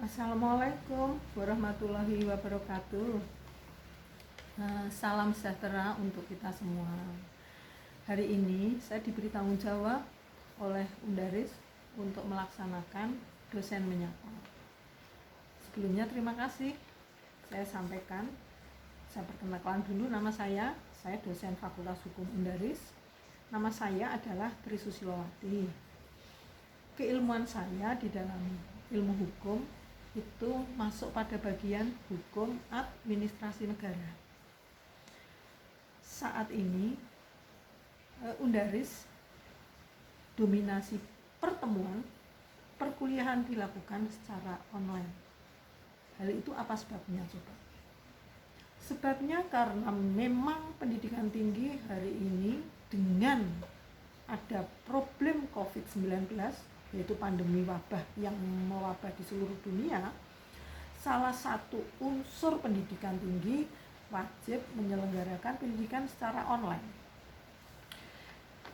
Assalamualaikum warahmatullahi wabarakatuh. Salam sejahtera untuk kita semua. Hari ini saya diberi tanggung jawab oleh Undaris untuk melaksanakan dosen menyapa. Sebelumnya terima kasih saya sampaikan. Saya perkenalkan dulu nama saya dosen Fakultas Hukum Undaris. Nama saya adalah Tri Susilowati. Keilmuan saya di dalam ilmu hukum itu masuk pada bagian hukum administrasi negara. Saat ini Undaris dominasi pertemuan perkuliahan dilakukan secara online. Hal itu apa sebabnya coba? Sebabnya karena memang pendidikan tinggi hari ini dengan ada problem COVID-19, yaitu pandemi wabah yang mewabah di seluruh dunia, salah satu unsur pendidikan tinggi wajib menyelenggarakan pendidikan secara online.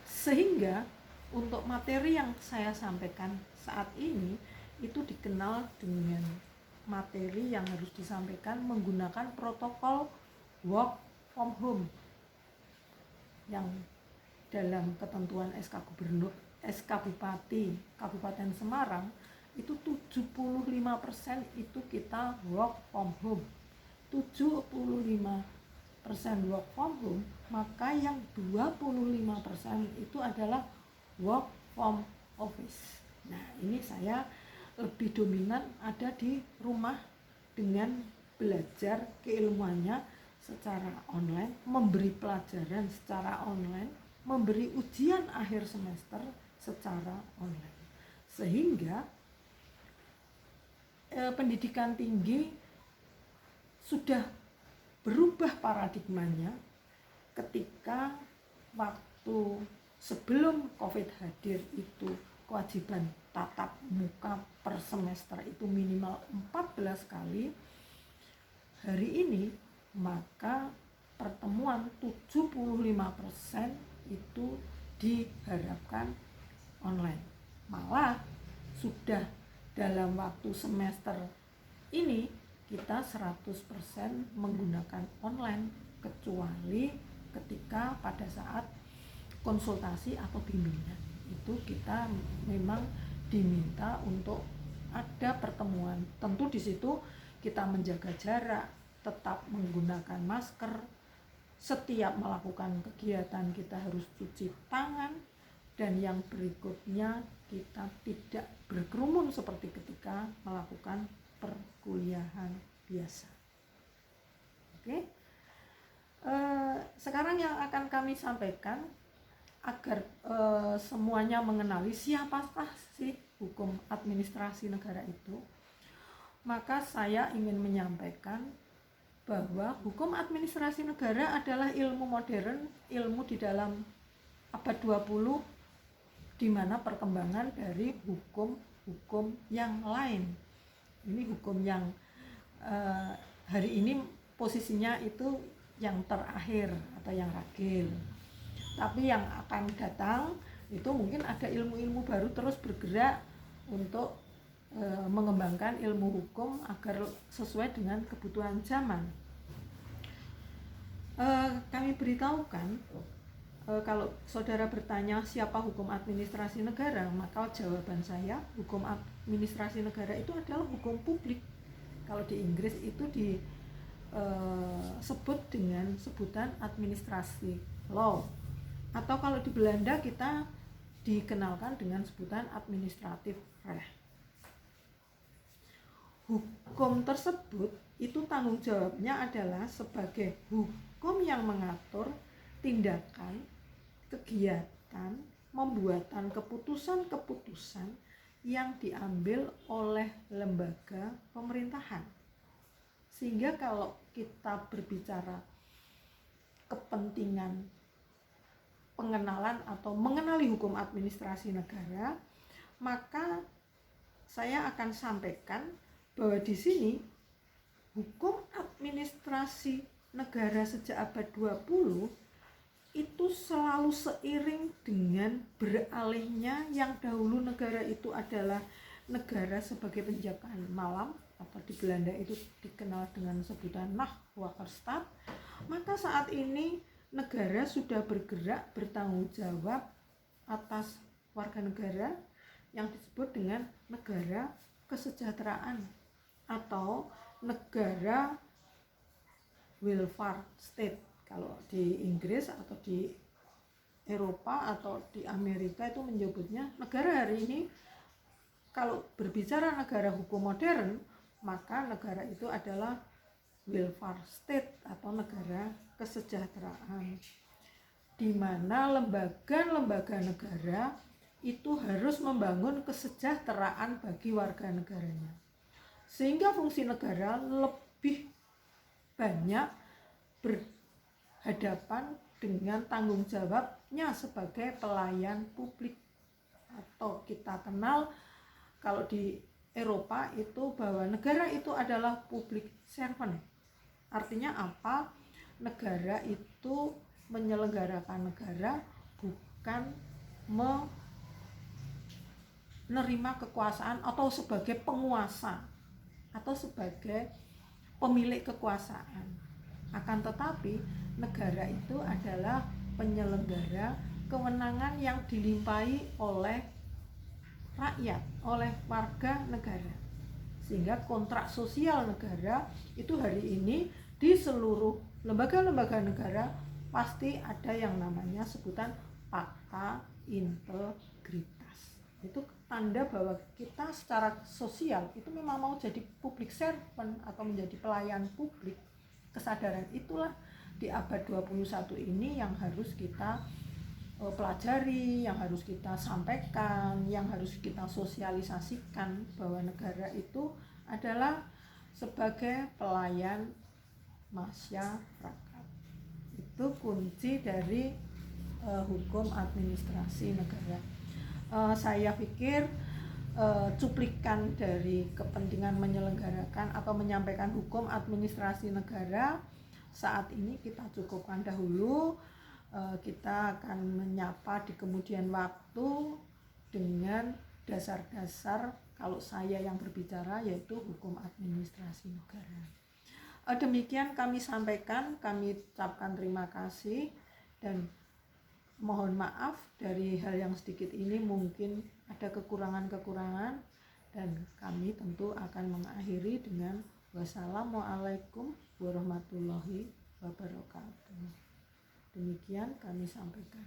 Sehingga untuk materi yang saya sampaikan saat ini itu dikenal dengan materi yang harus disampaikan menggunakan protokol work from home yang dalam ketentuan SK Gubernur, SK Bupati Kabupaten Semarang itu 75% itu kita work from home. 75% work from home, maka yang 25% itu adalah work from office. Nah, ini saya lebih dominan ada di rumah dengan belajar keilmuannya secara online, memberi pelajaran secara online, memberi ujian akhir semester secara online. Sehingga pendidikan tinggi sudah berubah paradigmanya ketika waktu sebelum COVID hadir itu kewajiban tatap muka per semester itu minimal 14 kali. Hari ini maka pertemuan 75% itu diharapkan online. Malah sudah dalam waktu semester ini kita 100% menggunakan online, kecuali ketika pada saat konsultasi atau bimbingan itu kita memang diminta untuk ada pertemuan. Tentu di situ kita menjaga jarak, tetap menggunakan masker. Setiap melakukan kegiatan kita harus cuci tangan, dan yang berikutnya kita tidak berkerumun seperti ketika melakukan perkuliahan biasa. Oke. Sekarang yang akan kami sampaikan agar semuanya mengenali siapakah sih hukum administrasi negara itu, maka saya ingin menyampaikan bahwa hukum administrasi negara adalah ilmu modern, ilmu di dalam abad 20, di mana perkembangan dari hukum-hukum yang lain. Ini hukum yang hari ini posisinya itu yang terakhir atau yang ragil. Tapi yang akan datang itu mungkin ada ilmu-ilmu baru terus bergerak untuk mengembangkan ilmu hukum agar sesuai dengan kebutuhan zaman. Kami beritahukan, kalau saudara bertanya siapa hukum administrasi negara, maka jawaban saya, hukum administrasi negara itu adalah hukum publik. Kalau di Inggris itu disebut dengan sebutan administrasi law, atau kalau di Belanda kita dikenalkan dengan sebutan administratif recht. Hukum tersebut itu tanggung jawabnya adalah sebagai hukum yang mengatur tindakan, kegiatan, membuatan keputusan-keputusan yang diambil oleh lembaga pemerintahan. Sehingga kalau kita berbicara kepentingan pengenalan atau mengenali hukum administrasi negara, maka saya akan sampaikan bahwa di sini hukum administrasi negara sejak abad 20 itu selalu seiring dengan beralihnya yang dahulu negara itu adalah negara sebagai penjagaan malam, atau di Belanda itu dikenal dengan sebutan Nachtwakerstaat, maka saat ini negara sudah bergerak bertanggung jawab atas warga negara yang disebut dengan negara kesejahteraan atau negara welfare state. Kalau di Inggris atau di Eropa atau di Amerika itu menyebutnya negara hari ini. Kalau berbicara negara hukum modern, maka negara itu adalah welfare state atau negara kesejahteraan, di mana lembaga-lembaga negara itu harus membangun kesejahteraan bagi warga negaranya, sehingga fungsi negara lebih banyak berhadapan dengan tanggung jawabnya sebagai pelayan publik, atau kita kenal kalau di Eropa itu bahwa negara itu adalah public servant. Artinya apa? Negara itu menyelenggarakan negara, bukan menerima kekuasaan atau sebagai penguasa atau sebagai pemilik kekuasaan. Akan tetapi negara itu adalah penyelenggara kewenangan yang dilimpahi oleh rakyat, oleh warga negara, sehingga kontrak sosial negara itu hari ini di seluruh lembaga-lembaga negara pasti ada yang namanya sebutan fakta integritas. Itu tanda bahwa kita secara sosial itu memang mau jadi public servant atau menjadi pelayan publik. Kesadaran itulah di abad 21 ini yang harus kita pelajari, yang harus kita sampaikan, yang harus kita sosialisasikan, bahwa negara itu adalah sebagai pelayan masyarakat. Itu kunci dari hukum administrasi negara. Saya pikir cuplikan dari kepentingan menyelenggarakan atau menyampaikan hukum administrasi negara saat ini kita cukupkan dahulu. Kita akan menyapa di kemudian waktu dengan dasar-dasar kalau saya yang berbicara, yaitu hukum administrasi negara. Demikian kami sampaikan, kami ucapkan terima kasih dan mohon maaf dari hal yang sedikit ini mungkin ada kekurangan-kekurangan, dan kami tentu akan mengakhiri dengan wassalamualaikum warahmatullahi wabarakatuh. Demikian kami sampaikan.